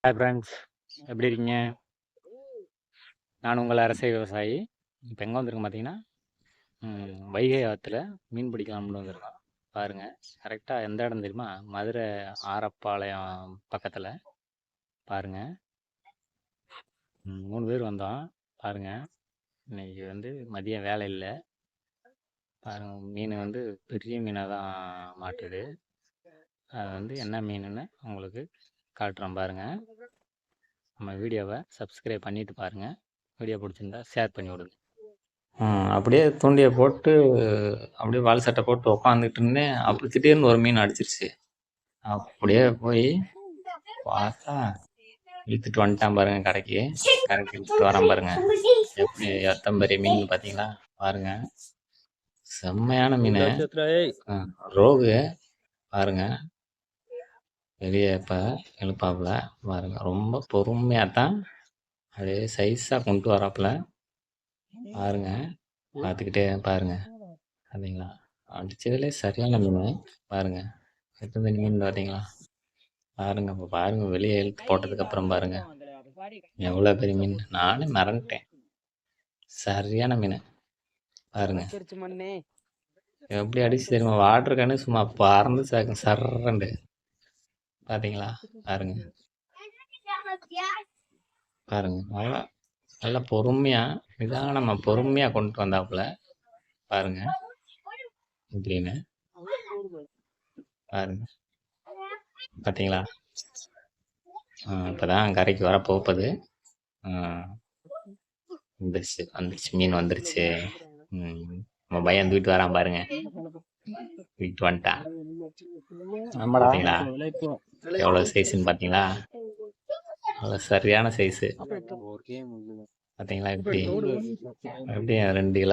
Hi friends, எப்படி இருக்கீங்க? நான் உங்கள் அரசை விவசாயி. இப்போ எங்கே வந்திருக்கோம் பார்த்தீங்கன்னா, வைகை ஆற்றுல மீன் பிடிக்கலாம்னு வந்திருக்கோம். பாருங்கள், கரெக்டாக எந்த இடம் தெரியுமா? மதுரை ஆரப்பாளையம் பக்கத்தில். பாருங்கள், 3 பேர் வந்தோம். பாருங்கள், இன்னைக்கு வந்து மதியம் வேலை இல்லை. பாருங்கள், மீன் வந்து பெரிய மீனாக தான் மாட்டுது. அது வந்து என்ன மீனுன்னு உங்களுக்கு காட்டுறோம் பாருங்கள். நம்ம வீடியோவை சப்ஸ்கிரைப் பண்ணிவிட்டு பாருங்கள். வீடியோ பிடிச்சிருந்தா ஷேர் பண்ணி விடுங்க. அப்படியே தூண்டியை போட்டு அப்படியே வால் சட்டை போட்டு உக்காந்துட்டு இருந்தேன். அப்போ திடீர்னு ஒரு மீன் அடிச்சிருச்சு. அப்படியே போய் பார்த்தா இழுத்துட்டு வந்துட்டான் பாருங்க. கடைக்கு இழுத்துட்டு வரான் பாருங்க. எப்படி எத்தனை பெரிய மீன் பார்த்தீங்களா? பாருங்க, செம்மையான மீன். ரோகு பாருங்க, பெரிய இப்போ எழுப்பாப்புல பாருங்க. ரொம்ப பொறுமையாக தான் அப்படியே சைஸாக கொண்டு வராப்புல பாருங்க. பார்த்துக்கிட்டே பாருங்க. பார்த்தீங்களா? அடிச்சதுலே சரியான மீன் பாருங்க. எத்தனை மீன் பார்த்தீங்களா? பாருங்க, இப்போ பாருங்க, வெளியே இழுத்து போட்டதுக்கப்புறம் பாருங்க எவ்வளோ பெரிய மீன். நானே மறந்துட்டேன். சரியான மீன் பாருங்க. எப்படி அடிச்சு தெரியுமா? வாட்டர் கண்ணு சும்மா பறந்து சாக்கும் சர்றண்டு. பார்த்தீங்களா? பாருங்க பாருங்க, நல்லா நல்லா பொறுமையாக நிதானமாக பொறுமையாக கொண்டு வந்தாப்புல பாருங்க. இப்படின்னு பாருங்க. பார்த்தீங்களா? இப்போதான் கரைக்கு வர போகுது. வந்துருச்சு மீன் வந்துருச்சு. நம்ம பையன் தூக்கிட்டு வரான் பாருங்க. தூக்கிட்டு வந்துட்டான். பார்த்தீங்களா எவ்வளோ சைஸ்ன்னு? பார்த்தீங்களா? அவ்வளோ சரியான சைஸு. பார்த்தீங்களா? எப்படி 2 கிலோ